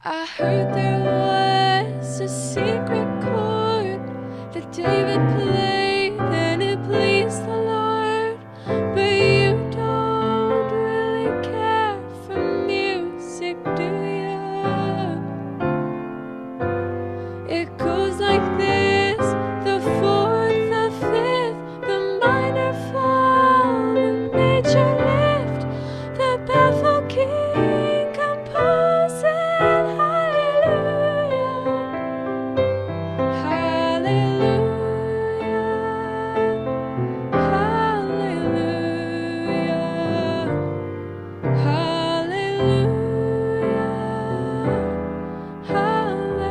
I heard there was a secret chord that David played and it pleased the Lord. But you don't really care for music, do you? It goes like this: the fourth, the fifth, the minor fall, the major lift, the baffled king composing hallelujah, hallelujah, hallelujah, hallelujah,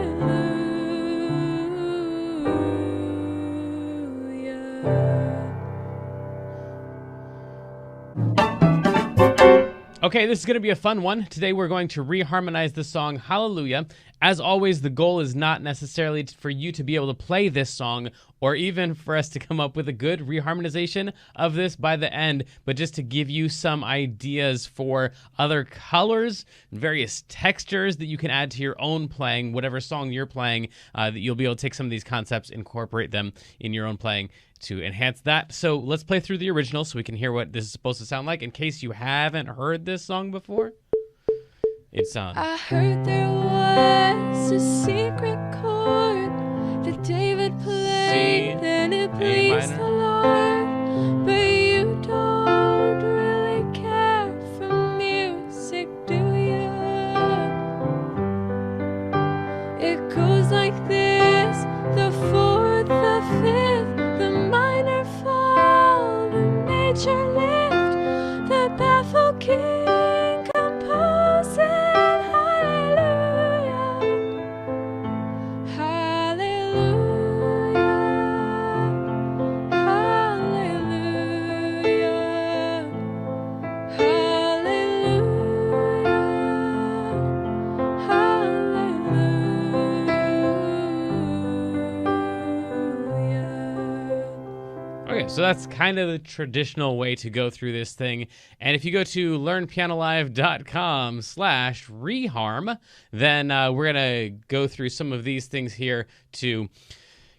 Okay, this is going to be a fun one. Today we're going to reharmonize the song Hallelujah. As always, the goal is not necessarily for you to be able to play this song or even for us to come up with a good reharmonization of this by the end, but just to give you some ideas for other colors, various textures that you can add to your own playing, whatever song you're playing, that you'll be able to take some of these concepts, incorporate them in your own playing to enhance that. So let's play through the original so we can hear what this is supposed to sound like in case you haven't heard this song before. It's on. I heard there was a secret chord that David played and it pleased the Lord. But you don't really care for music, do you? It goes like this: the fourth, the fifth, the minor fall, the major lift, the baffled king composing hallelujah, hallelujah, hallelujah, hallelujah. Okay, so that's kind of the traditional way to go through this thing. And if you go to learnpianolive.com/reharm, then we're going to go through some of these things here to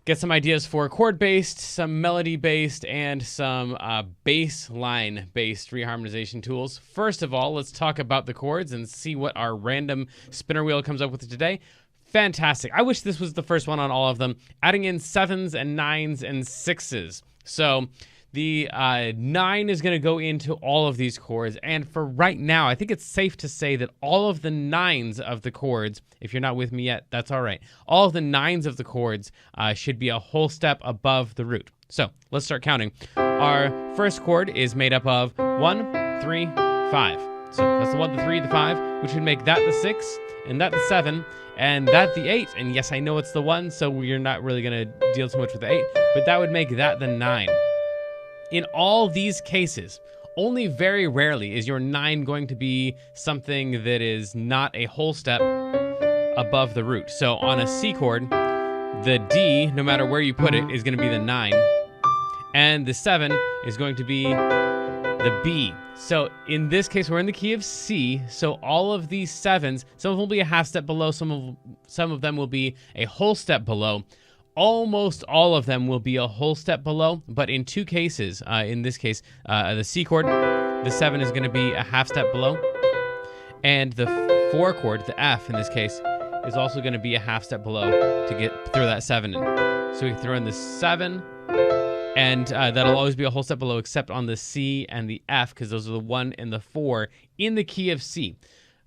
get some ideas for chord-based, some melody-based, and some bass line-based reharmonization tools. First of all, let's talk about the chords and see what our random spinner wheel comes up with today. Fantastic. I wish this was the first one on all of them. Adding in 7s and 9s and 6s. So the 9 is going to go into all of these chords. And for right now, I think it's safe to say that all of the 9s of the chords, if you're not with me yet, that's all right. All of the 9s of the chords should be a whole step above the root. So let's start counting. Our first chord is made up of 1, 3, 5. So that's the 1, the 3, the 5, which would make that the 6, and that the 7, and that the 8. And yes, I know it's the 1, so we're not really going to deal too much with the 8, but that would make that the 9. In all these cases, only very rarely is your 9 going to be something that is not a whole step above the root. So on a C chord, the D, no matter where you put it, is going to be the 9, and the 7 is going to be the B. So in this case, we're in the key of C, so all of these 7s, some of them will be a half step below, some of them will be a whole step below. Almost all of them will be a whole step below, but in two cases, in this case, the C chord, the 7 is going to be a half step below, and the 4 chord, the F in this case, is also going to be a half step below to get throw that 7 in. So we throw in the 7, and that'll always be a whole step below except on the C and the F, because those are the 1 and the 4 in the key of C.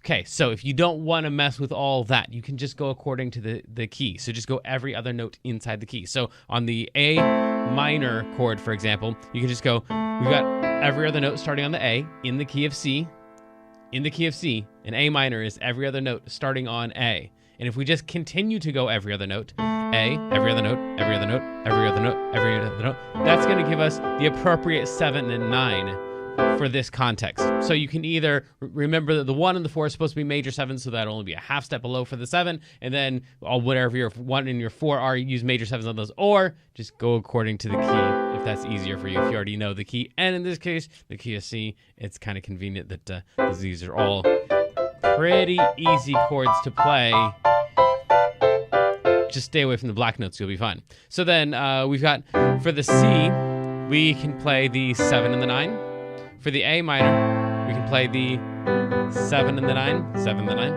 Okay, so if you don't want to mess with all that, you can just go according to the key. So just go every other note inside the key. So on the A minor chord, for example, you can just go, we've got every other note starting on the A in the key of C, in the key of C, and A minor is every other note starting on A. And if we just continue to go every other note, A, every other note, every other note, every other note, every other note, that's going to give us the appropriate 7 and 9 for this context. So you can either remember that the 1 and the 4 is supposed to be major 7s, so that'll only be a half step below for the 7, and then whatever your 1 and your 4 are, use major 7s on those, or just go according to the key if that's easier for you, if you already know the key. And in this case, the key of C, it's kind of convenient that these are all Pretty easy chords to play. Just stay away from the black notes, you'll be fine. So then we've got, for the C, we can play the 7 and the 9. For the A minor, we can play the 7 and the 9, 7 and the 9.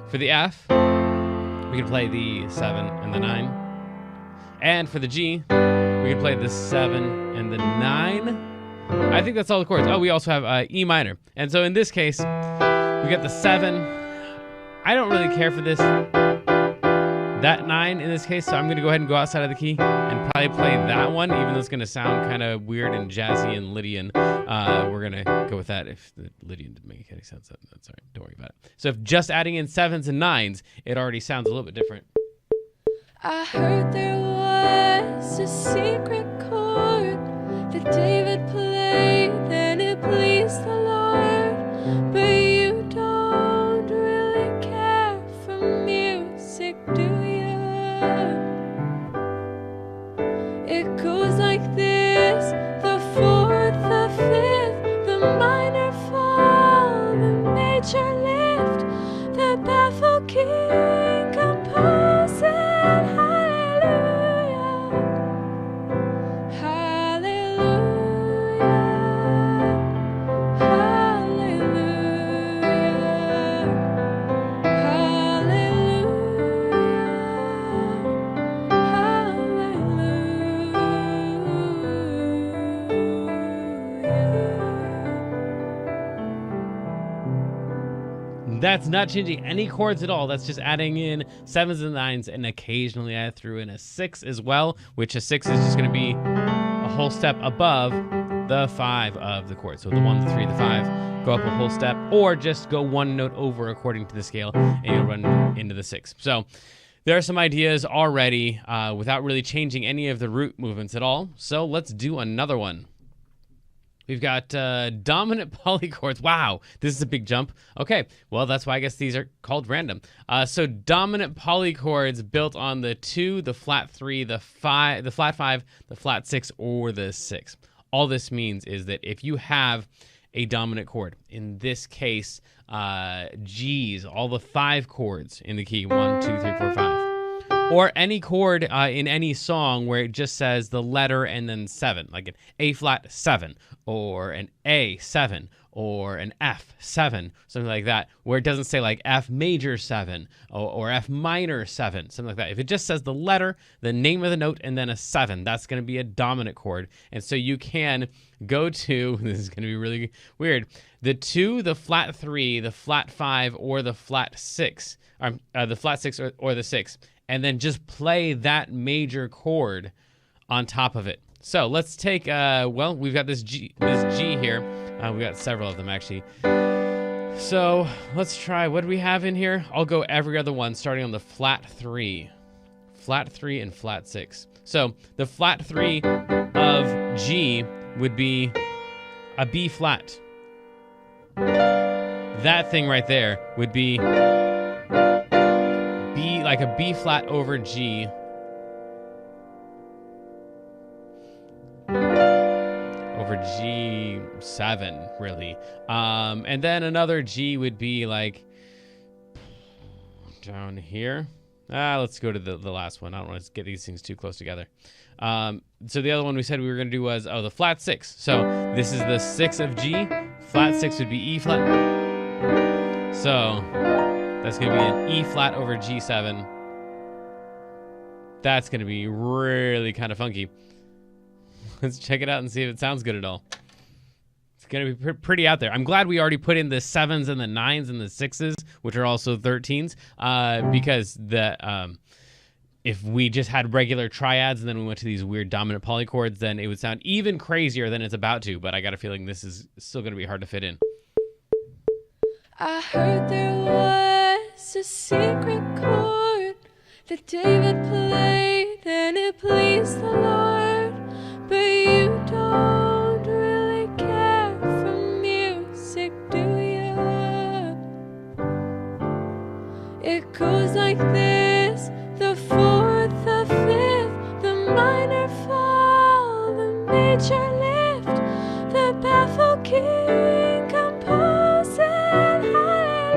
For the F, we can play the 7 and the 9. And for the G, we can play the 7 and the 9. I think that's all the chords. Oh, we also have E minor. And so in this case, we got the 7. I don't really care for this. That 9 in this case, so I'm going to go ahead and go outside of the key and probably play that one, even though it's going to sound kind of weird and jazzy and Lydian. We're going to go with that. If the Lydian didn't make any sense, that's all right. Don't worry about it. So if just adding in 7s and 9s, it already sounds a little bit different. I heard there was a secret chord that David played, and it pleased the Lord. But you don't really care for music, do you? It goes like this: the 4th, the 5th, the minor fall, the major lift, the baffled king composing hallelujah, hallelujah, That's not changing any chords at all. That's just adding in 7s and 9s, and occasionally I threw in a 6 as well, which a 6 is just going to be a whole step above the 5 of the chord. So the 1, the 3, the 5, go up a whole step, or just go one note over according to the scale, and you'll run into the 6. So there are some ideas already without really changing any of the root movements at all. So let's do another one. We've got dominant polychords. Wow, this is a big jump. Okay, well, that's why I guess these are called random. So dominant polychords built on the 2, the flat 3, the 5, the flat 5, the flat 6, or the 6. All this means is that if you have a dominant chord, in this case, G's, all the 5 chords in the key, 1, 2, 3, 4, 5. Or any chord in any song where it just says the letter and then 7, like an A flat 7, or an A 7, or an F 7, something like that, where it doesn't say like F major 7 or F minor 7, something like that. If it just says the letter, the name of the note, and then a 7, that's going to be a dominant chord. And so you can go to, this is going to be really weird, the 2, the flat 3, the flat 5, or the flat 6, the flat 6 or the 6. And then just play that major chord on top of it. So let's take, well, we've got this G here. We've got several of them, actually. So let's try, what do we have in here? I'll go every other one, starting on the flat 3. Flat 3 and flat 6. So the flat 3 of G would be a B flat. That thing right there would be like a B flat over G. Over G7, really. And then another G would be like down here. Let's go to the last one. I don't want to get these things too close together. So the other one we said we were going to do was, the flat 6. So this is the 6 of G. Flat 6 would be E flat. So that's going to be an E flat over G7. That's going to be really kind of funky. Let's check it out and see if it sounds good at all. It's going to be pretty out there. I'm glad we already put in the 7s and the 9s and the 6s, which are also 13s, because if we just had regular triads and then we went to these weird dominant polychords, then it would sound even crazier than it's about to, but I got a feeling this is still going to be hard to fit in. I heard there was a secret chord that David played, and it pleased the Lord. But you don't really care for music, do you? It goes like this: the 4th, the 5th, the minor fall, the major lift, the baffled king composing hallelujah.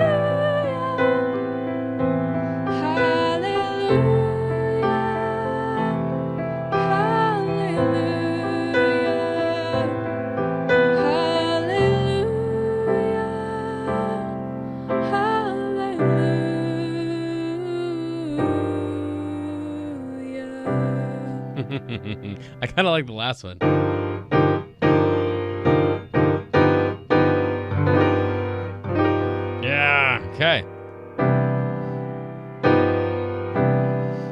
I kind of like the last one. Yeah, okay.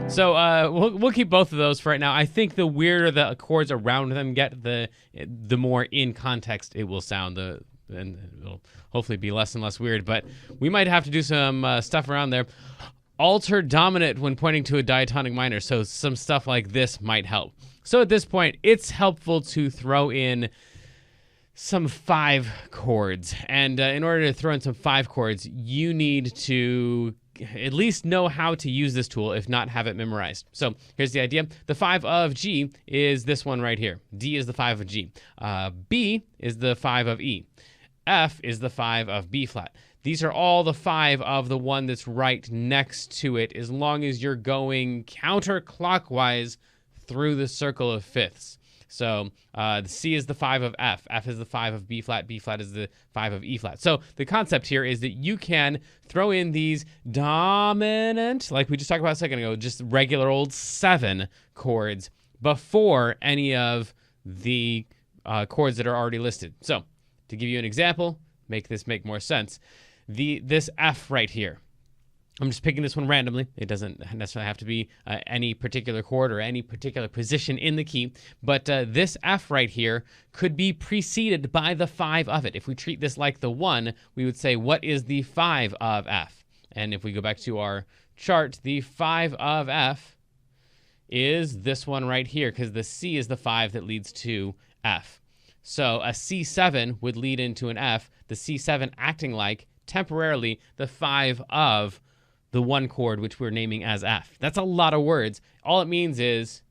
So we'll keep both of those for right now. I think the weirder the chords around them get, the more in context it will sound. And it'll hopefully be less and less weird. But we might have to do some stuff around there. Altered dominant when pointing to a diatonic minor. So some stuff like this might help. So at this point, it's helpful to throw in some 5 chords. And in order to throw in some 5 chords, you need to at least know how to use this tool, if not have it memorized. So here's the idea. The 5 of G is this one right here. D is the 5 of G. B is the 5 of E. F is the 5 of B flat. These are all the 5 of the one that's right next to it, as long as you're going counterclockwise through the circle of fifths. So the C is the 5 of F. F is the 5 of B flat. B flat is the 5 of E flat. So the concept here is that you can throw in these dominant, like we just talked about a second ago, just regular old 7 chords before any of the chords that are already listed. So to give you an example, make this make more sense. This F right here. I'm just picking this one randomly. It doesn't necessarily have to be any particular chord or any particular position in the key, but this F right here could be preceded by the 5 of it. If we treat this like the 1, we would say, what is the 5 of F? And if we go back to our chart, the 5 of F is this one right here, because the C is the 5 that leads to F. So a C7 would lead into an F, the C7 acting like temporarily the 5 of the 1 chord, which we're naming as F. That's a lot of words. All it means is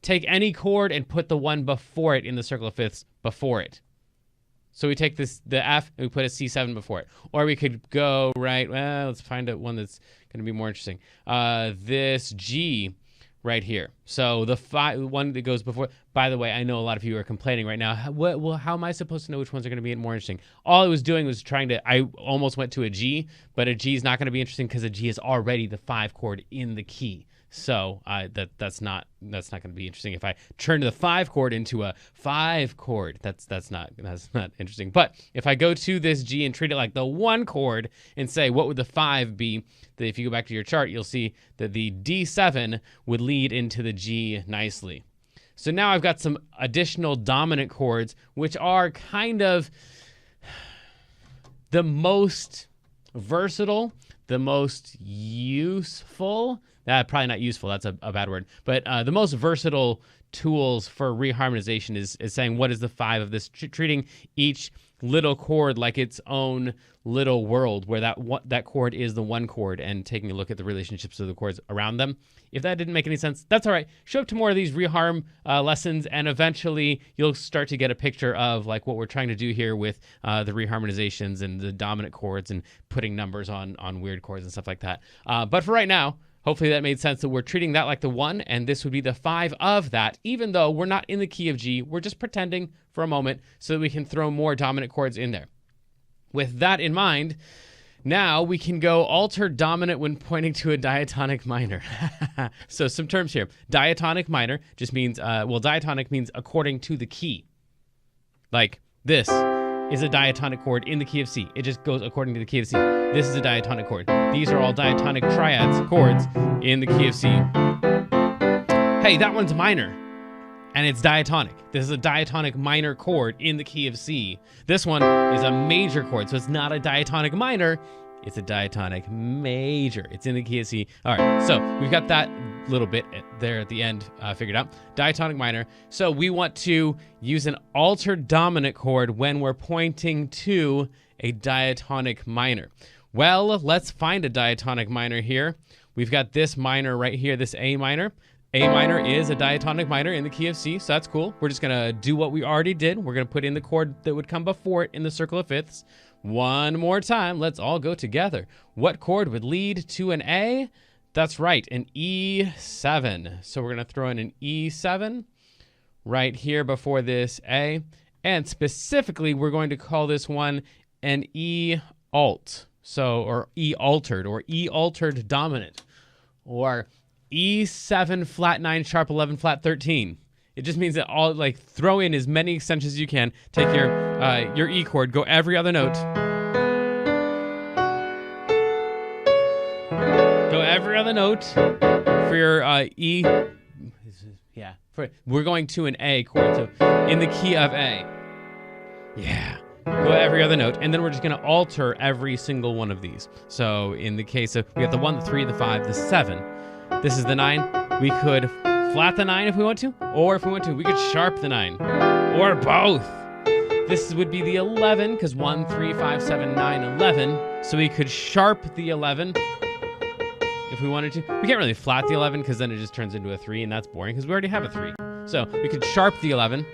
take any chord and put the 1 before it in the circle of fifths before it. So we take the F and we put a C7 before it. Or we could go let's find out one that's going to be more interesting. This G right here. So the one that goes before. By the way, I know a lot of you are complaining right now. How am I supposed to know which ones are going to be more interesting? All I was doing was I almost went to a G, but a G is not going to be interesting because a G is already the 5 chord in the key. So that's not going to be interesting. If I turn the 5 chord into a 5 chord, that's not interesting. But if I go to this G and treat it like the 1 chord and say, what would the 5 be? If you go back to your chart, you'll see that the D7 would lead into the G nicely. So now I've got some additional dominant chords, which are kind of the most versatile, the most useful. Probably not useful, that's a bad word. But the most versatile tools for reharmonization is saying, what is the 5 of this? Treating each little chord like its own little world, where that chord is the 1 chord, and taking a look at the relationships of the chords around them. If that didn't make any sense, that's all right. Show up to more of these reharm lessons, and eventually you'll start to get a picture of like what we're trying to do here with the reharmonizations and the dominant chords and putting numbers on weird chords and stuff like that. But for right now, hopefully that made sense, that we're treating that like the 1, and this would be the 5 of that, even though we're not in the key of G. We're just pretending for a moment so that we can throw more dominant chords in there. With that in mind, now we can go altered dominant when pointing to a diatonic minor. So some terms here. Diatonic minor just means, diatonic means according to the key. Like this is a diatonic chord in the key of C. It just goes according to the key of C. This is a diatonic chord. These are all diatonic triads chords in the key of C. Hey, that one's minor, and it's diatonic. This is a diatonic minor chord in the key of C. This one is a major chord, so it's not a diatonic minor, it's a diatonic major. It's in the key of C. All right, so we've got that little bit there at the end figured out. Diatonic minor. So we want to use an altered dominant chord when we're pointing to a diatonic minor. Well, let's find a diatonic minor here. We've got this minor right here, this A minor. A minor is a diatonic minor in the key of C, so that's cool. We're just going to do what we already did. We're going to put in the chord that would come before it in the circle of fifths. One more time, let's all go together. What chord would lead to an A? That's right, an E7. So we're going to throw in an E7 right here before this A. And specifically, we're going to call this one an E alt. So, or E altered, or E altered dominant, or E7, flat 9, sharp 11, flat 13. It just means that all, like, throw in as many extensions as you can. Take your E chord, go every other note. Go every other note for your E. Yeah, we're going to an A chord, so in the key of A. Yeah, go every other note, and then we're just going to alter every single one of these. So in the case of, we got the 1, the 3, the 5, the 7. This is the 9. We could flat the 9 if we want to, or if we want to, we could sharp the 9, or both. This would be the 11, because 1, 3, 5, 7, 9, 11. So we could sharp the 11 if we wanted to. We can't really flat the 11, because then it just turns into a 3, and that's boring, because we already have a 3. So we could sharp the 11.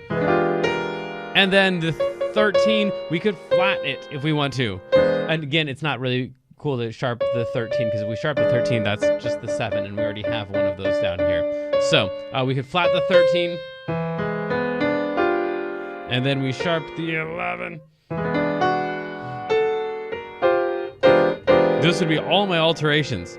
And then the 13, we could flat it if we want to. And again, it's not really cool to sharp the 13, because if we sharp the 13, that's just the 7, and we already have one of those down here. So we could flat the 13, and then we sharp the 11. This would be all my alterations.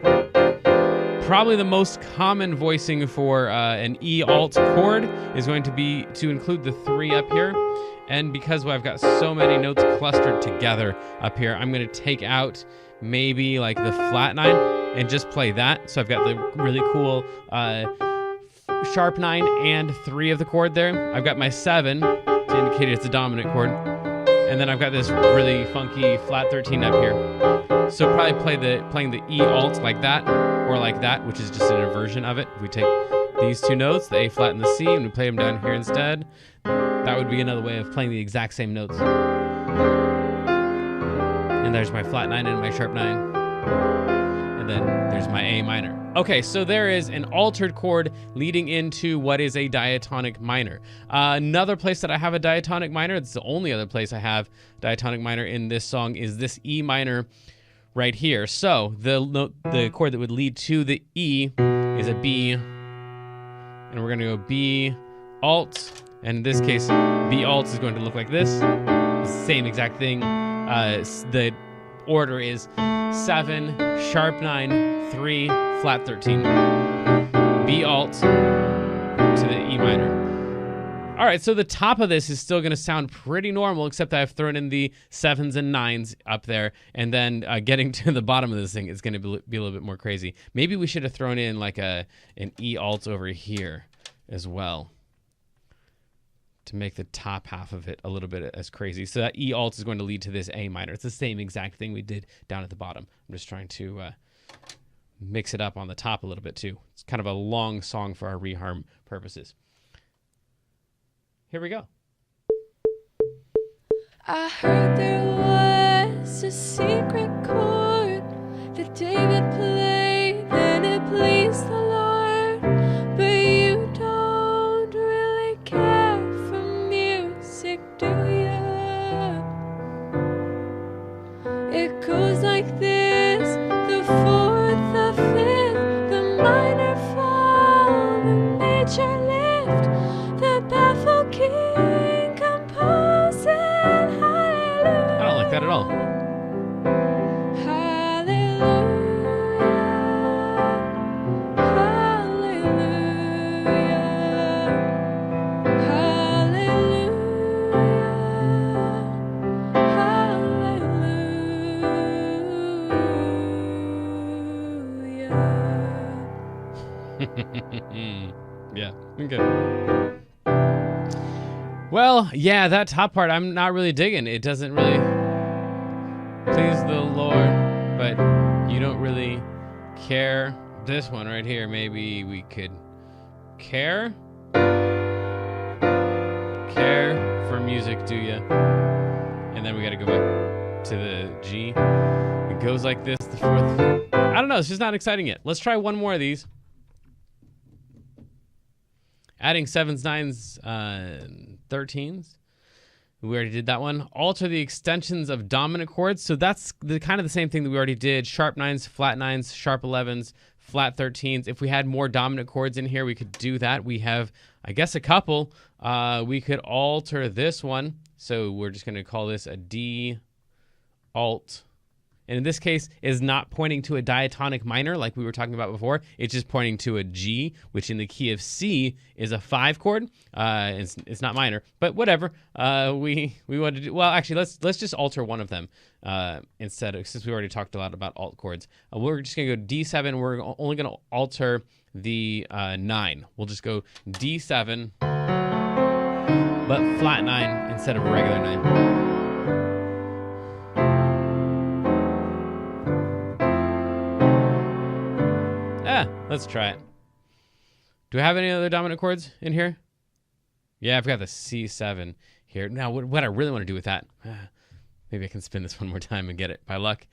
Probably the most common voicing for an E alt chord is going to be to include the 3 up here. And because I've got so many notes clustered together up here, I'm going to take out maybe like the flat 9 and just play that. So I've got the really cool sharp 9 and 3 of the chord there. I've got my 7 to indicate it's a dominant chord. And then I've got this really funky flat 13 up here. So probably playing the E alt like that, or like that, which is just an inversion of it. If we take these 2 notes, the A flat and the C, and we play them down here instead, that would be another way of playing the exact same notes. And there's my flat 9 and my sharp 9. And then there's my A minor. Okay, so there is an altered chord leading into what is a diatonic minor. Another place that I have a diatonic minor, it's the only other place I have diatonic minor in this song, is this E minor right here. So the chord that would lead to the E is a B, and we're gonna go B alt, and in this case, B alt is going to look like this. It's the same exact thing. The order is 7, sharp 9, 3, flat 13. B alt to the E minor. All right, so the top of this is still going to sound pretty normal, except I've thrown in the 7s and 9s up there, and then getting to the bottom of this thing is going to be a little bit more crazy. Maybe we should have thrown in like an E alt over here as well to make the top half of it a little bit as crazy. So that E alt is going to lead to this A minor. It's the same exact thing we did down at the bottom. I'm just trying to mix it up on the top a little bit too. It's kind of a long song for our reharm purposes. Here we go. I heard there was a secret chord that David played and it pleased the Lord, but you don't really care for music, do you? It goes like this: the 4th, the 5th, the minor fall, the major lift, the baffled king composing hallelujah. I don't like that at all. Yeah, okay. Well, yeah, that top part I'm not really digging. It doesn't really please the Lord, but you don't really care. This one right here, maybe we could care for music, do ya? And then we gotta go back to the G. It goes like this, the 4th. I don't know, it's just not exciting yet. Let's try one more of these. Adding 7s, 9s, 13s. We already did that one. Alter the extensions of dominant chords. So that's kind of the same thing that we already did. Sharp 9s, flat 9s, sharp 11s, flat 13s. If we had more dominant chords in here, we could do that. We have, I guess, a couple. We could alter this one. So we're just going to call this a D alt And in this case, is not pointing to a diatonic minor like we were talking about before. It's just pointing to a G, which in the key of C is a 5 chord. It's not minor, but whatever. We want to do. Well, actually, let's just alter one of them instead of, since we already talked a lot about alt chords. We're just gonna go D7. We're only gonna alter the 9. We'll just go D7, but flat 9 instead of a regular 9. Let's try it. Do I have any other dominant chords in here? Yeah, I've got the C7 here. Now, what I really want to do with that, maybe I can spin this one more time and get it by luck.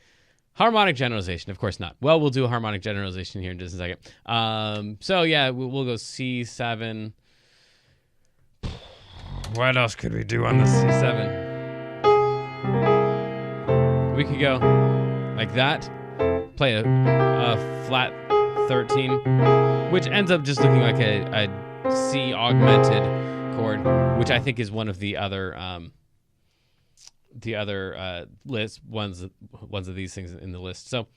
Harmonic generalization, of course not. Well, we'll do a harmonic generalization here in just a second. So yeah, we'll go C7. What else could we do on the C7? We could go like that, play a flat 13, which ends up just looking like a C augmented chord, which I think is one of the other list ones of these things in the list. So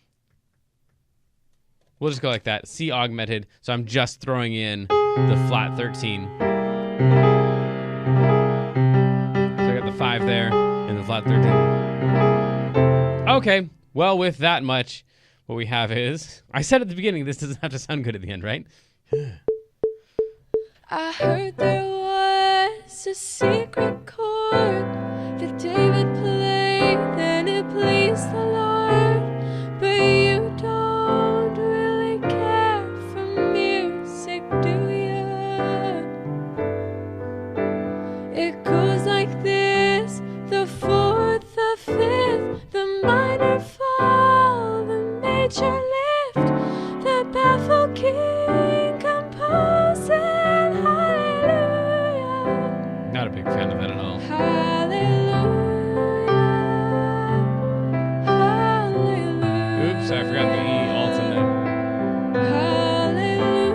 we'll just go like that, C augmented. So I'm just throwing in the flat 13. So I got the 5 there and the flat 13. Okay, well, with that much, what we have is, I said at the beginning, this doesn't have to sound good at the end, right? I heard there was a secret chord that David played, and it pleased the Lord. But you don't really care for music, do you? It goes like this: the 4th, the 5th, the minor fall, the major lift, the baffled king composing hallelujah. Not a big fan of that at all. Hallelujah. Hallelujah. Oops, I forgot the E alt in there. Hallelujah.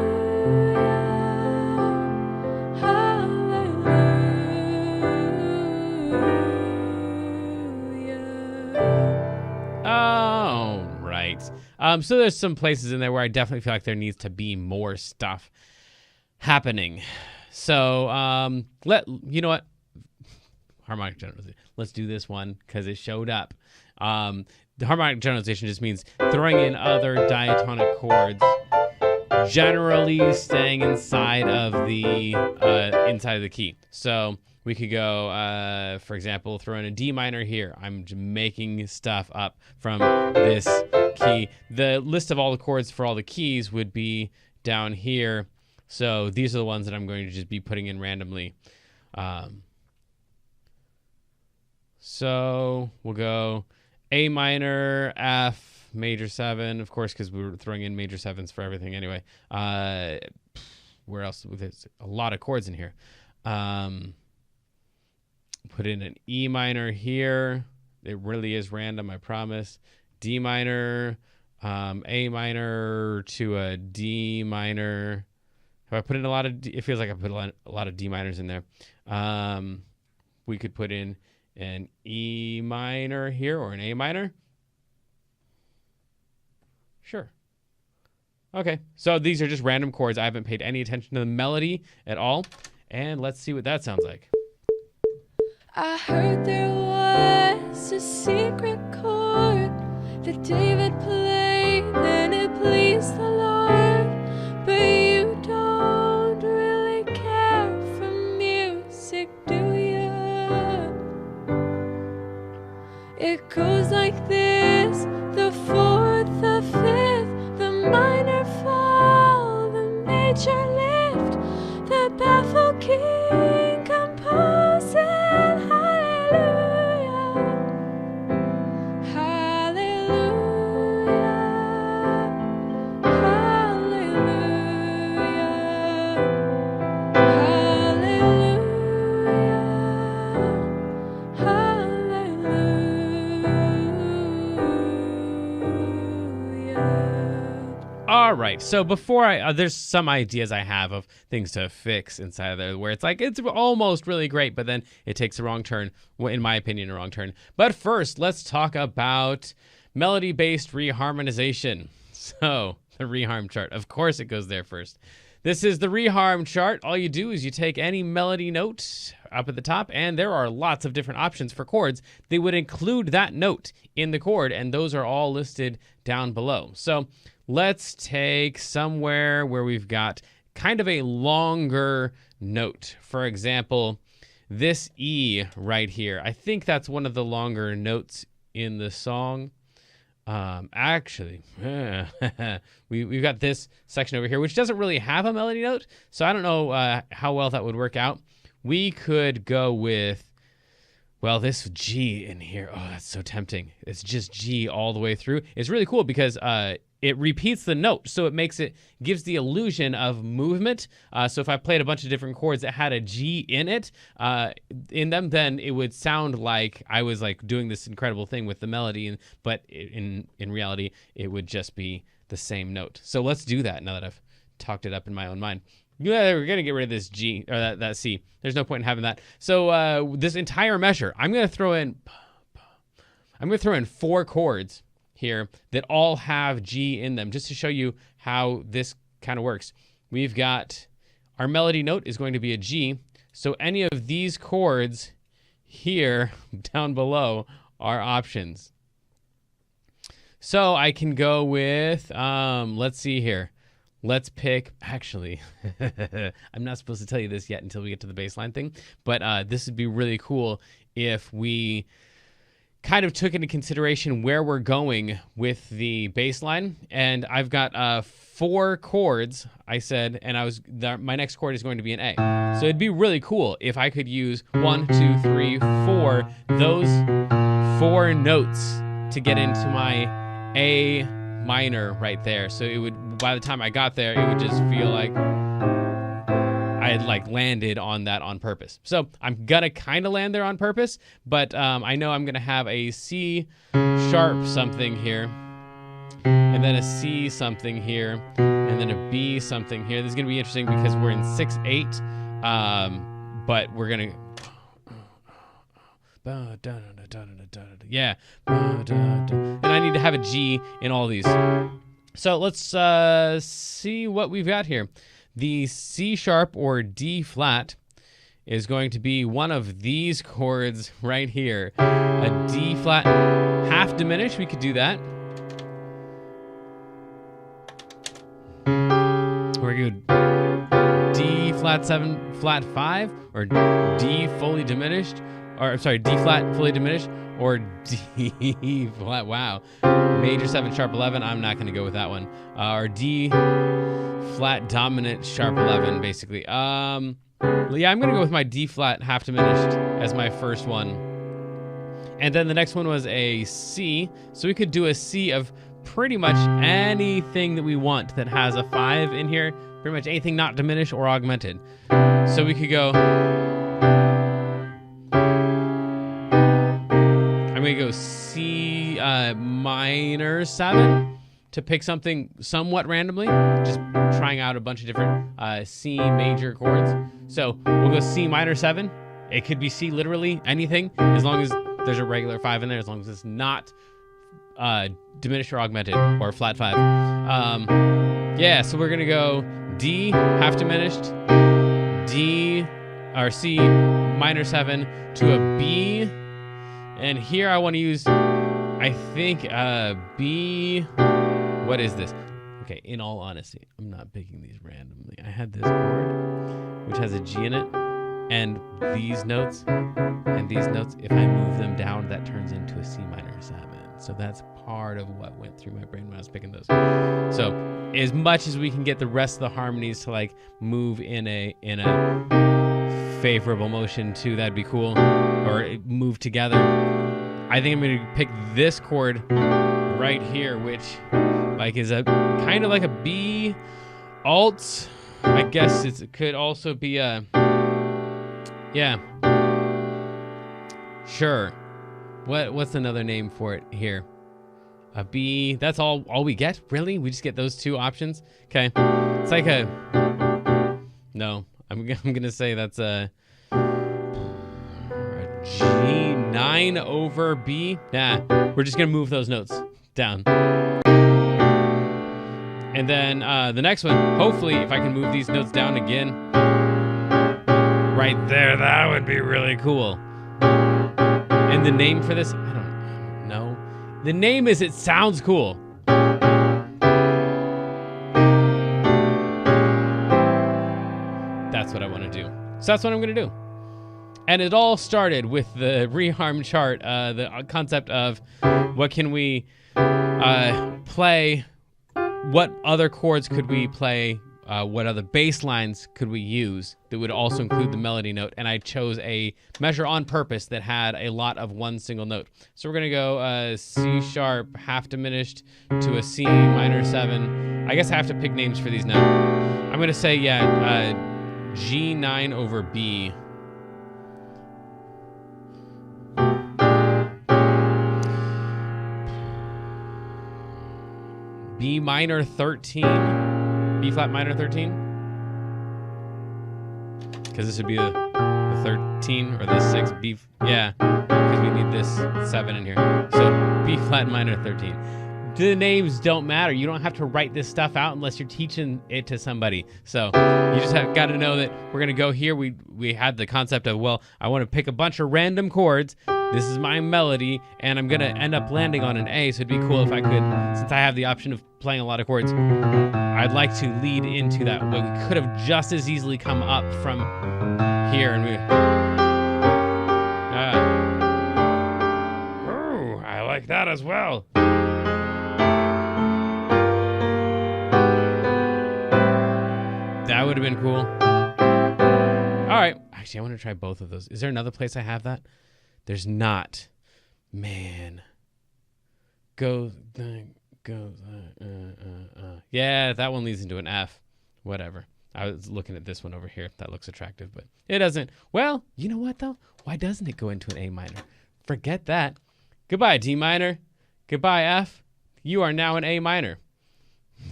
Oh, right. So there's some places in there where I definitely feel like there needs to be more stuff happening. So you know what? Harmonic generalization. Let's do this one because it showed up. The harmonic generalization just means throwing in other diatonic chords, generally staying inside of the key. So we could go, for example, throw in a D minor here. I'm just making stuff up from this key. The list of all the chords for all the keys would be down here. So these are the ones that I'm going to just be putting in randomly. So we'll go A minor, F, major 7, of course, because we were throwing in major 7s for everything anyway. Where else? There's a lot of chords in here. Put in an E minor here. It really is random, I promise. D minor, A minor to a D minor. Have I put in a lot of D? It feels like I put a lot of D minors in there. We could put in an E minor here or an A minor. Sure. Okay, so these are just random chords. I haven't paid any attention to the melody at all. And let's see what that sounds like. I heard there was a secret chord that David played, and it pleased the Lord. But you don't really care for music, do you? It goes like this: the 4th, the 5th, the minor fall, the major lift, the baffled king composing hallelujah. Hallelujah. Hallelujah. Hallelujah. All right, so before there's some ideas I have of things to fix inside of there where it's like, it's almost really great, but then it takes a wrong turn, in my opinion, a wrong turn. But first, let's talk about melody-based reharmonization. So the reharm chart, of course it goes there first. This is the reharm chart. All you do is you take any melody note up at the top, and there are lots of different options for chords. They would include that note in the chord, and those are all listed down below. So let's take somewhere where we've got kind of a longer note. For example, this E right here. I think that's one of the longer notes in the song. Actually, we've got this section over here, which doesn't really have a melody note, so I don't know how well that would work out. We could go with, well, this G in here. Oh, that's so tempting. It's just G all the way through. It's really cool because it repeats the note, so gives the illusion of movement. So if I played a bunch of different chords that had a G in it, in them, then it would sound like I was like doing this incredible thing with the melody, but in reality, it would just be the same note. So let's do that now that I've talked it up in my own mind. Yeah, we're gonna get rid of this G or that C. There's no point in having that. So this entire measure, I'm gonna throw in 4 chords here that all have G in them, just to show you how this kind of works. We've got our melody note is going to be a G, so any of these chords here down below are options. So I can go with, let's see here. Let's pick, actually, I'm not supposed to tell you this yet until we get to the bass line thing, but this would be really cool if we kind of took into consideration where we're going with the bass line. And I've got 4 chords, I said, and my next chord is going to be an A. So it'd be really cool if I could use 1, 2, 3, 4, those 4 notes to get into my A minor right there. So it would, by the time I got there, it would just feel like I had like landed on that on purpose. So I'm gonna kind of land there on purpose, but I know I'm gonna have a C sharp something here, and then a C something here, and then a B something here. This is gonna be interesting because we're in 6/8, but we're gonna, yeah, and I need to have a G in all these. So let's see what we've got here. The C sharp or D flat is going to be one of these chords right here. A D flat half diminished, we could do that. We're good. D flat 7, flat 5, or D fully diminished, or sorry, D flat fully diminished, or D flat, wow. Major 7 sharp 11, I'm not gonna go with that one. Or D flat dominant sharp 11, basically. Yeah, I'm gonna go with my D flat half diminished as my first one. And then the next one was a C, so we could do a C of pretty much anything that we want that has a 5 in here, pretty much anything not diminished or augmented. So we could go, I'm gonna go C minor 7 to pick something somewhat randomly, just trying out a bunch of different C major chords. So we'll go C minor 7. It could be C literally anything, as long as there's a regular 5 in there, as long as it's not diminished or augmented, or flat 5. Yeah, so we're gonna go D half diminished, D or C minor 7 to a B, and here I want to use, I think, B. What is this? Okay, in all honesty, I'm not picking these randomly. I had this chord, which has a G in it, and these notes, if I move them down, that turns into a C minor 7. So that's part of what went through my brain when I was picking those. So as much as we can get the rest of the harmonies to like move in a favorable motion too, that'd be cool, or move together. I think I'm gonna pick this chord right here, which like is a kind of like a B alt. I guess it could also be a, yeah, sure. What's another name for it here? A B. That's all we get? Really? We just get those 2 options? Okay. It's like a, no, I'm gonna say that's a G9 over B. Nah, we're just gonna move those notes. down. And then the next one, hopefully, if I can move these notes down again, right there, that would be really cool. And the name for this, I don't know. The name is It Sounds Cool. That's what I want to do. So that's what I'm going to do. And it all started with the reharm chart, the concept of what can we play, what other chords could we play, what other bass lines could we use that would also include the melody note. And I chose a measure on purpose that had a lot of one single note. So we're going to go C sharp, half diminished, to a C minor 7. I guess I have to pick names for these now. I'm going to say, G9 over B. B minor 13. B flat minor 13. Because this would be the 13 or the 6. B, yeah. Because we need this 7 in here. So B flat minor 13. The names don't matter. You don't have to write this stuff out unless you're teaching it to somebody. So you just have got to know that we're gonna go here. We had the concept of, well, I want to pick a bunch of random chords. This is my melody, and I'm gonna end up landing on an A. So it'd be cool if I could, since I have the option of playing a lot of chords, I'd like to lead into that. But we could have just as easily come up from here, and oh, I like that as well. That would have been cool. All right. Actually, I want to try both of those. Is there another place I have that? There's not. Man. Yeah, that one leads into an F. Whatever. I was looking at this one over here. That looks attractive, but it doesn't. Well, you know what, though? Why doesn't it go into an A minor? Forget that. Goodbye, D minor. Goodbye, F. You are now an A minor.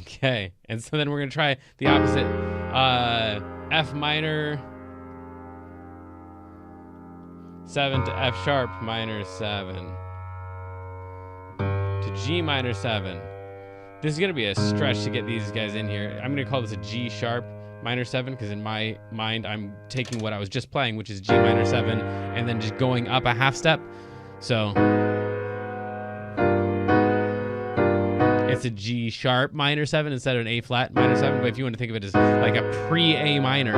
Okay. And so then we're going to try the opposite. F minor 7 to F sharp minor 7 to G minor 7. This is going to be a stretch to get these guys in here. I'm going to call this a G sharp minor 7 because in my mind I'm taking what I was just playing, which is G minor 7, and then just going up a half step. So it's a G sharp minor 7 instead of an A flat minor 7. But if you want to think of it as like a pre-A minor,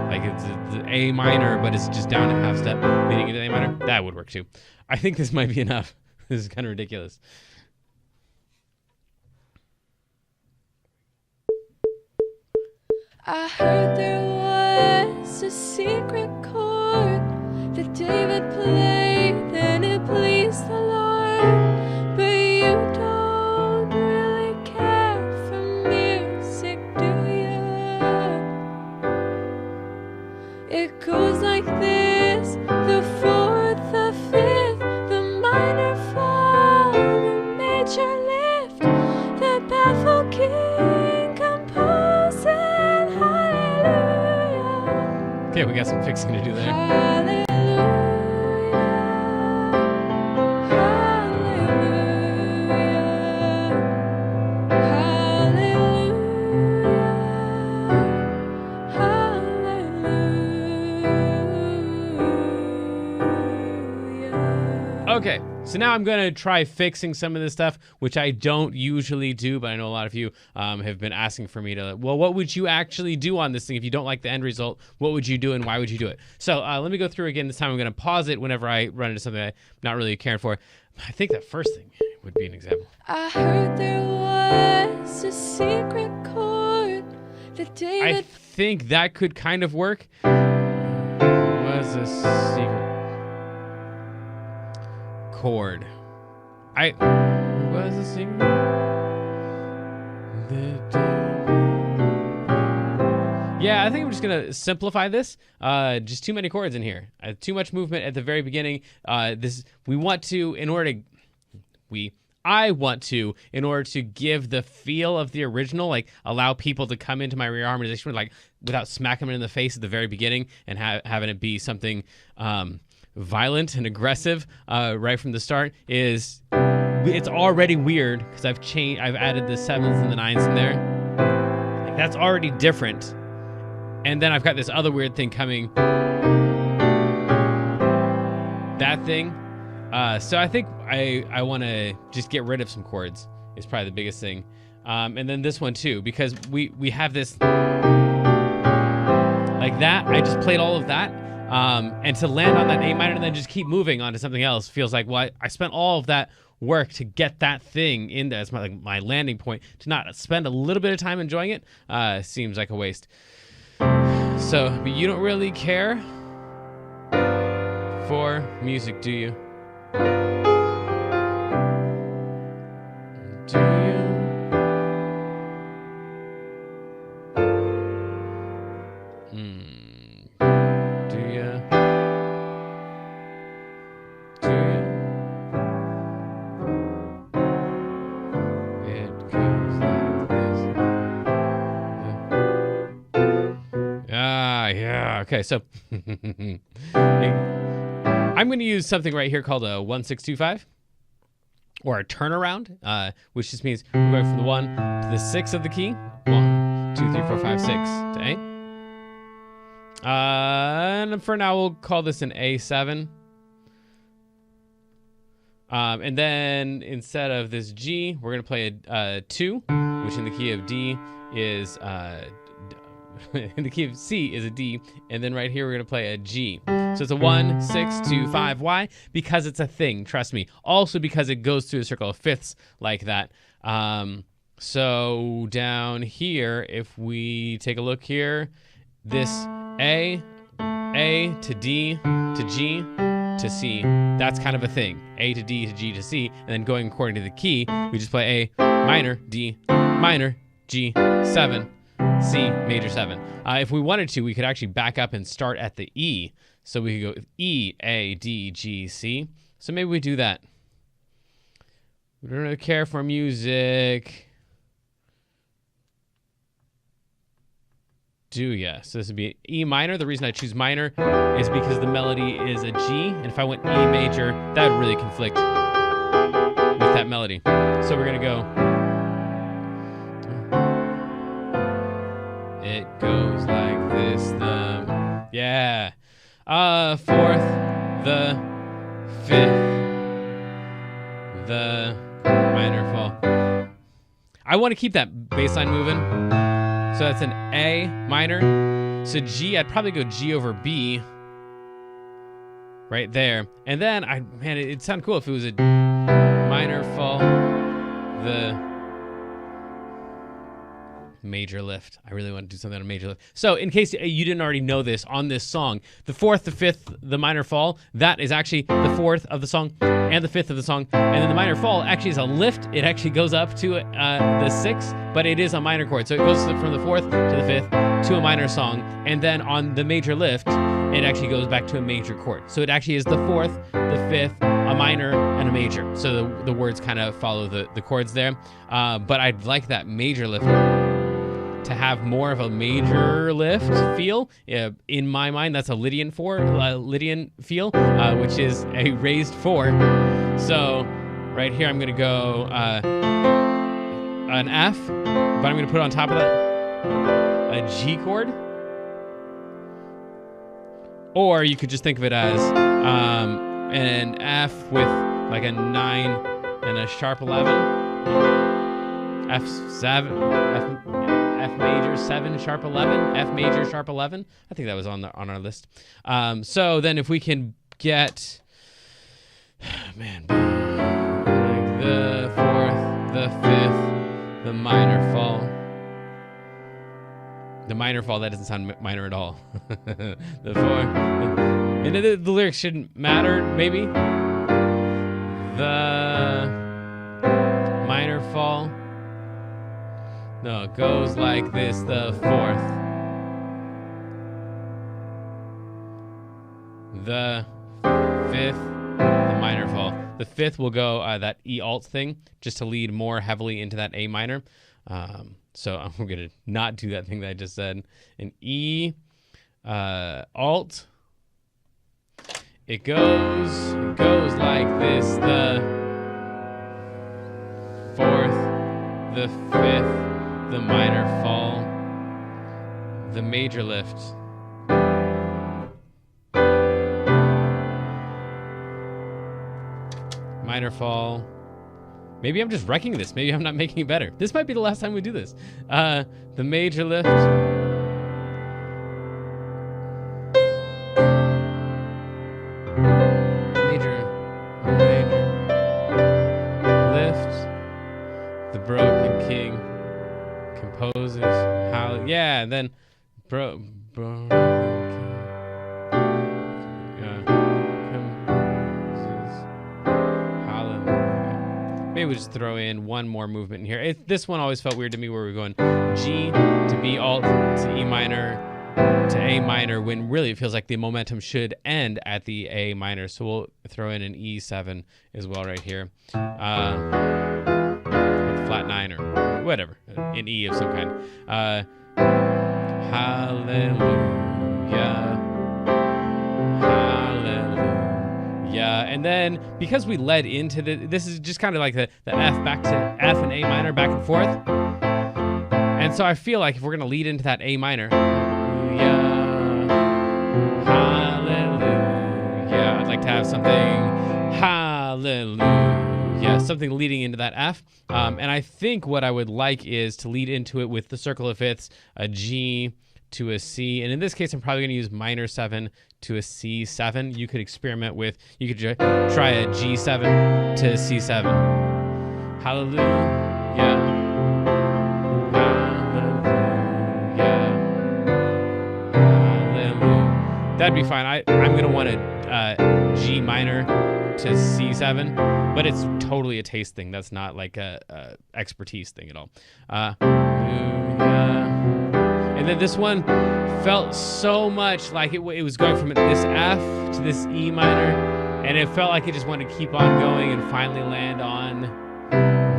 like it's A minor, but it's just down a half step leading into A minor, that would work too. I think this might be enough. This is kind of ridiculous. I heard there was a secret chord that David played and it pleased the Lord, but you don't really care for music, do you? It goes like this: the fourth, the fifth, the minor fall, the major lift, the baffled king composing hallelujah. Okay, we got some fixing to do there. Hallelujah. Okay, so now I'm going to try fixing some of this stuff, which I don't usually do, but I know a lot of you have been asking for me to, well, what would you actually do on this thing? If you don't like the end result, what would you do and why would you do it? So let me go through again. This time I'm going to pause it whenever I run into something I'm not really caring for. I think the first thing would be an example. I heard there was a secret chord that David... I think that could kind of work. Was a secret chord. Was a secret. Yeah, I think I'm just gonna simplify this. Just too many chords in here. Too much movement at the very beginning. I want to, in order to give the feel of the original, like allow people to come into my reharmonization like without smacking them in the face at the very beginning and having it be something violent and aggressive right from the start, is it's already weird because I've added the 7s and the 9s in there. Like, that's already different. And then I've got this other weird thing coming. That thing. So I think I want to just get rid of some chords is probably the biggest thing. And then this one too, because we have this like that. I just played all of that. And to land on that A minor and then just keep moving on to something else feels like, well, I spent all of that work to get that thing in there. It's my landing point. To not spend a little bit of time enjoying it seems like a waste. So, but you don't really care for music, do you? Do you? Do you? Do you? It goes like this. Yeah. Okay, so I'm going to use something right here called a 1-6-2-5, or a turnaround, which just means we're going from the 1 to the 6 of the key. 1, 2, 3, 4, 5, 6 to A. And for now, we'll call this an A7. And then instead of this G, we're going to play a 2, which in the key of D is in the key of C is a D, and then right here we're going to play a G. So it's a 1, 6, 2, 5. Why? Because it's a thing, trust me. Also because it goes through a circle of fifths like that. So down here, if we take a look here, this A to D to G to C, that's kind of a thing. A to D to G to C, and then going according to the key, we just play A minor, D minor, G, 7, C, major 7. If we wanted to, we could actually back up and start at the E. So we could go E, A, D, G, C. So maybe we do that. We don't really care for music. Do ya? So this would be E minor. The reason I choose minor is because the melody is a G. And if I went E major, that would really conflict with that melody. So we're going to go... It goes like this, yeah. 4th, the 5th, the minor fall. I want to keep that bass line moving. So that's an A minor. So G, I'd probably go G over B right there. And then, it'd sound cool if it was a minor fall, the major lift. I really want to do something on a major lift. So in case you didn't already know this, on this song, the 4th, the 5th, the minor fall, that is actually the 4th of the song and the 5th of the song. And then the minor fall actually is a lift. It actually goes up to the 6th, but it is a minor chord. So it goes from the 4th to the 5th to a minor song. And then on the major lift, it actually goes back to a major chord. So it actually is the 4th, the 5th, a minor, and a major. So the words kind of follow the chords there. But I'd like that major lift to have more of a major lift feel. In my mind, that's a Lydian feel, which is a raised 4. So right here, I'm going to go an F, but I'm going to put on top of that a G chord. Or you could just think of it as an F with like a 9 and a sharp 11. F major 7 sharp 11, F major sharp 11. I think that was on our list. So then if we can get, like the 4th, the 5th, the minor fall. The minor fall, that doesn't sound minor at all. The 4th, and the lyrics shouldn't matter, maybe. The minor fall. No, it goes like this, the 4th. The 5th, the minor fall. The 5th will go that E alt thing, just to lead more heavily into that A minor. So I'm going to not do that thing that I just said. An E alt. It goes like this, the the fifth, the minor fall, the major lift. Minor fall. Maybe I'm just wrecking this. Maybe I'm not making it better. This might be the last time we do this. The major lift. Major lift. The broken king composes. Yeah, and then broken king. Maybe we'll just throw in one more movement in here. This one always felt weird to me where we're going G to B alt to E minor to A minor when really it feels like the momentum should end at the A minor. So we'll throw in an E7 as well right here. With flat 9 or whatever, an E of some kind. Hallelujah. Yeah, and then because we led into this is just kind of like the F back to F and A minor back and forth. And so I feel like if we're going to lead into that A minor, hallelujah, I'd like to have something, hallelujah, something leading into that F. And I think what I would like is to lead into it with the circle of fifths, a G to a C. And in this case, I'm probably going to use minor 7 to a C7. You could experiment with, you could try a G7 to a C7. Hallelujah. Hallelujah. Hallelujah. That'd be fine. I'm going to want a G minor to C7, but it's totally a taste thing. That's not like a expertise thing at all. Hallelujah. And then this one felt so much like it was going from this F to this E minor, and it felt like it just wanted to keep on going and finally land on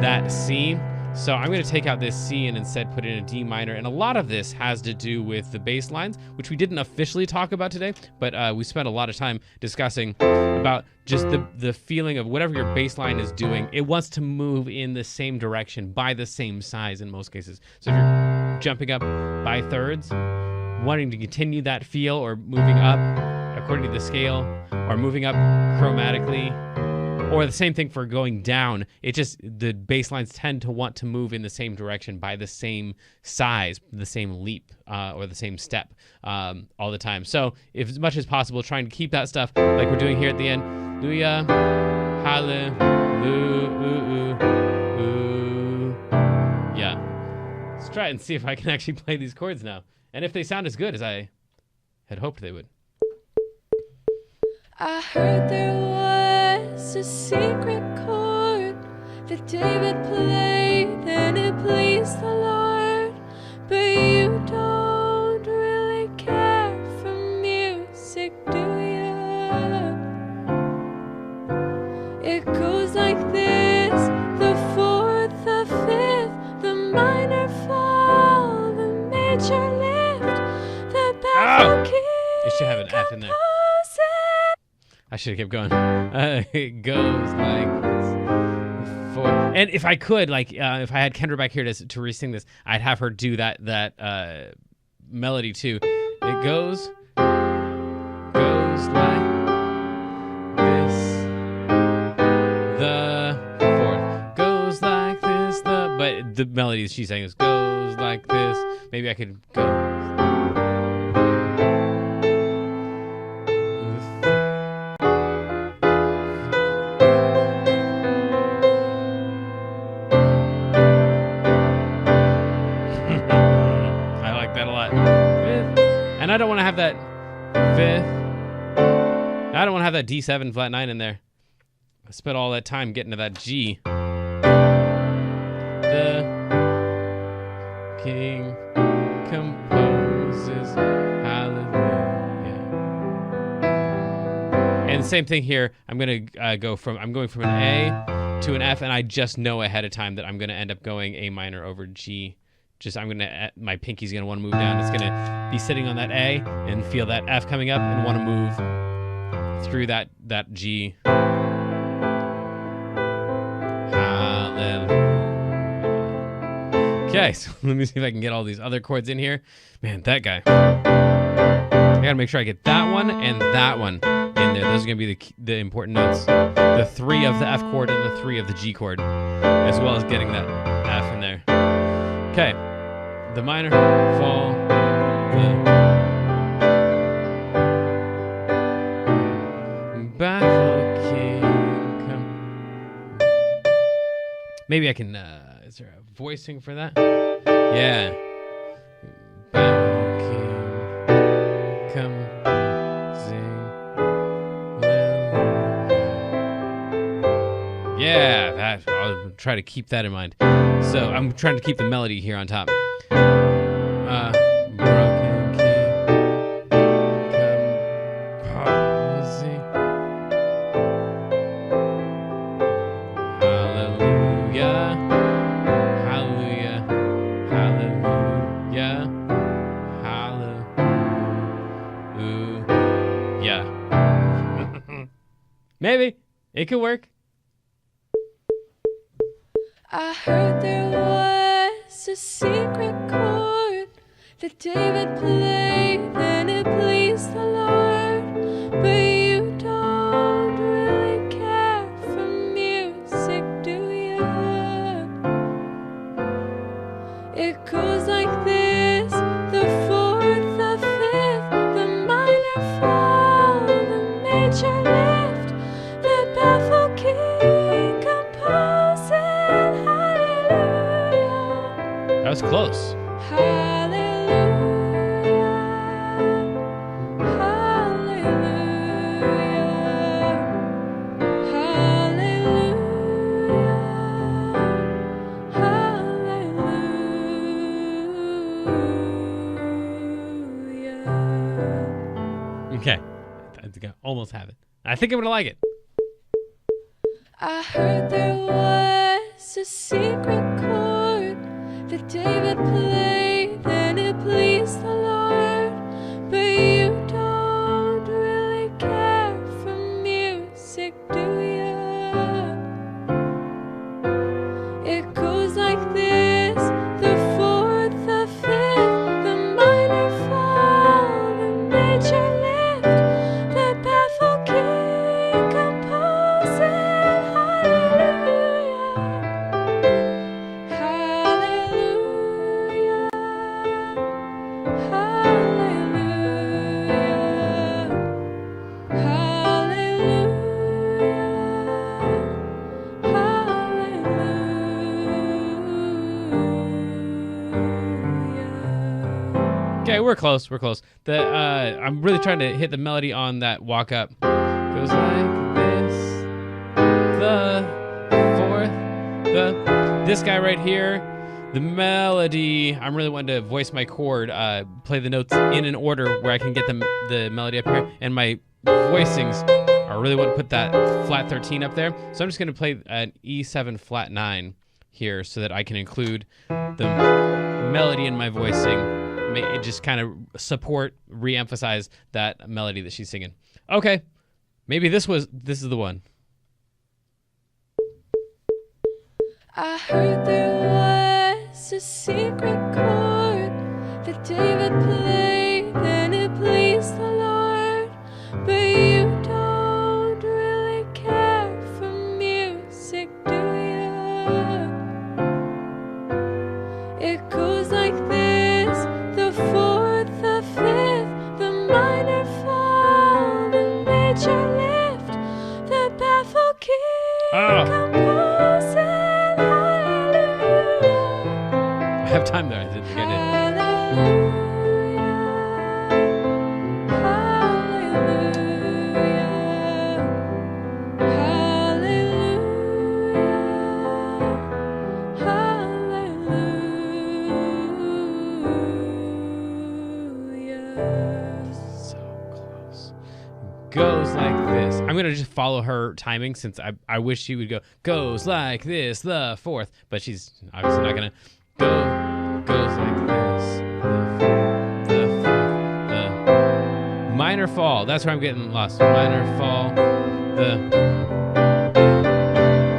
that C. So I'm going to take out this C and instead put in a D minor. And a lot of this has to do with the bass lines, which we didn't officially talk about today, but we spent a lot of time discussing about just the feeling of whatever your bass line is doing, it wants to move in the same direction by the same size in most cases. So if you're jumping up by thirds, wanting to continue that feel, or moving up according to the scale, or moving up chromatically, or the same thing for going down, it just, the bass lines tend to want to move in the same direction by the same size, the same leap, or the same step all the time. So if as much as possible, trying to keep that stuff like we're doing here at the end. Hallelujah, hallelujah. Yeah. Let's try it and see if I can actually play these chords now. And if they sound as good as I had hoped they would. I heard there was a secret chord that David played and it pleased the Lord, but you don't really care for music, do you? It goes like this: the fourth, the fifth, the minor fall, the major lift, the baffled key. It should have an F in there. I should have kept going. It goes like this. And if I could, like, if I had Kendra back here to re-sing this, I'd have her do that melody too. It goes like this. The fourth goes like this. But the melody she's saying is goes like this. Maybe I could go. And I don't want to have that fifth. I don't want to have that D7 flat 9 in there. I spent all that time getting to that G. The king composes hallelujah. And same thing here. I'm going from an A to an F, and I just know ahead of time that I'm going to end up going A minor over G. My pinky's gonna want to move down. It's gonna be sitting on that A and feel that F coming up and want to move through that G. Hallelujah. Okay, so let me see if I can get all these other chords in here. Man, that guy. I gotta make sure I get that one and that one in there. Those are gonna be the important notes. The 3 of the F chord and the 3 of the G chord, as well as getting that F in there. Okay, the minor fall, the baffled king come. Maybe I can. Is there a voicing for that? Yeah. Baffled king come sing. Yeah, that. I'll try to keep that in mind. So I'm trying to keep the melody here on top. Broken key, composing. Hallelujah, hallelujah, hallelujah, hallelujah. Maybe it could work. I heard there was a secret chord that David played and it pleased the Lord. But you don't really care for music, do you? It goes like this: the 4th, the 5th, the minor fall, the major lift, the baffled king composing hallelujah. That was close. Hallelujah, hallelujah, hallelujah, hallelujah. Okay, I think I almost have it. I think I'm gonna like it. I heard there was a secret chord that David played and it pleased the Lord. But you don't really care for music, do you? It goes like this: the 4th, the 5th, the minor fall, the major lift, the baffled king composing hallelujah, hallelujah, hallelujah. Okay, we're close. We're close. I'm really trying to hit the melody on that walk up. Goes like this. The 4th. This guy right here. The melody. I'm really wanting to voice my chord. Play the notes in an order where I can get the melody up here. And my voicings. I really want to put that flat 13 up there. So I'm just gonna play an E7 flat 9 here so that I can include the melody in my voicing. It just kind of re-emphasize that melody that she's singing. Okay, maybe this is the one. I heard there was a secret chord that David played and it pleased the Lord. But you don't really care for music, do you? It goes like this: the 4th, the 5th, the minor fall, the major lift, the baffled king composing hallelujah. I have time there. I didn't get it. Goes like this. I'm gonna just follow her timing since I wish she would go goes like this, the 4th, but she's obviously not gonna goes like this, the 4th, the minor fall. That's where I'm getting lost. Minor fall, the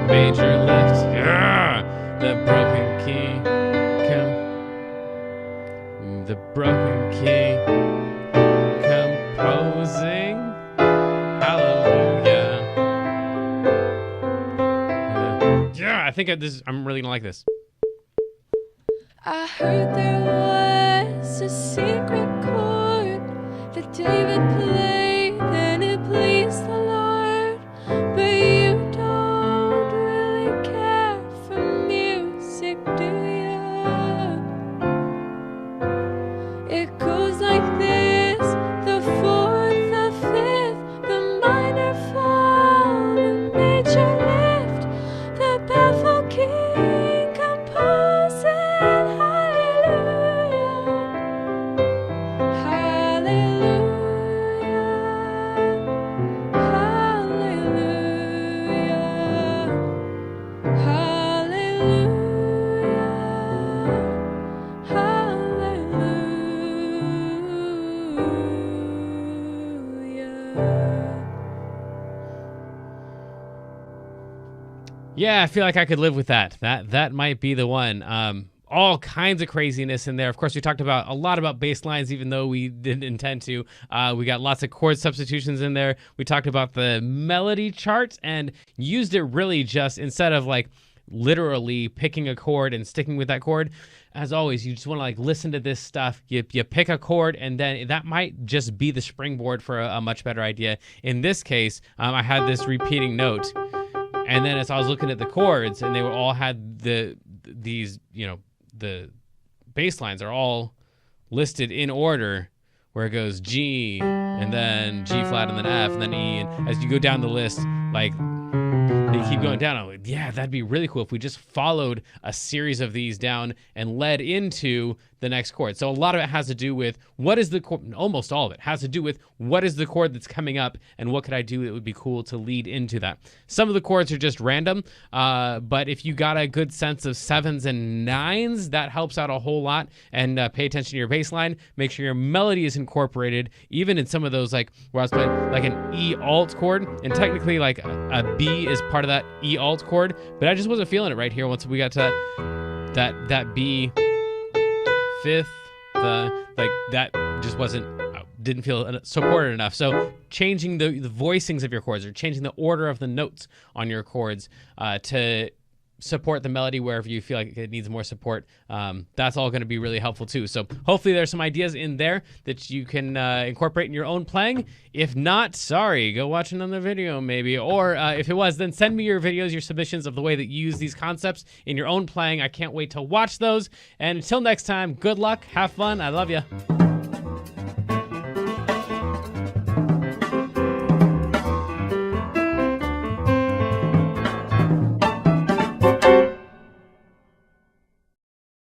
major lift, the broken key. I'm the broken king, composing hallelujah. Yeah, I think I'm really gonna like this. I heard there was a secret chord that David played, and it pleased the Lord. But you don't really care for music, do you? It goes like this: the fourth, the fifth, the minor fall, the major lift, the baffled king composing hallelujah, hallelujah, hallelujah, hallelujah. Yeah, I feel like I could live with that. That might be the one. All kinds of craziness in there. Of course, we talked about a lot about bass lines, even though we didn't intend to. We got lots of chord substitutions in there. We talked about the melody charts and used it really just instead of like literally picking a chord and sticking with that chord. As always, you just want to like listen to this stuff. You pick a chord, and then that might just be the springboard for a much better idea. In this case, I had this repeating note. And then as I was looking at the chords, and they were all had these, you know, the bass lines are all listed in order, where it goes G, and then G flat, and then F, and then E. And as you go down the list, like they keep going down. I'm like, yeah, that'd be really cool if we just followed a series of these down and led into the next chord. So a lot of it has to do with what is the chord, almost all of it has to do with what is the chord that's coming up and what could I do that would be cool to lead into that. Some of the chords are just random, but if you got a good sense of 7s and 9s, that helps out a whole lot. And pay attention to your bass line. Make sure your melody is incorporated, even in some of those, like where I was playing like an E alt chord, and technically like a B is part of that E alt chord, but I just wasn't feeling it right here once we got to that B fifth, that just didn't feel supported enough. So changing the voicings of your chords, or changing the order of the notes on your chords to support the melody wherever you feel like it needs more support, that's all going to be really helpful too. So hopefully there's some ideas in there that you can incorporate in your own playing. If not, sorry, go watch another video maybe. Or if it was, then send me your videos, your submissions of the way that you use these concepts in your own playing. I can't wait to watch those. And until next time, good luck, have fun, I love you.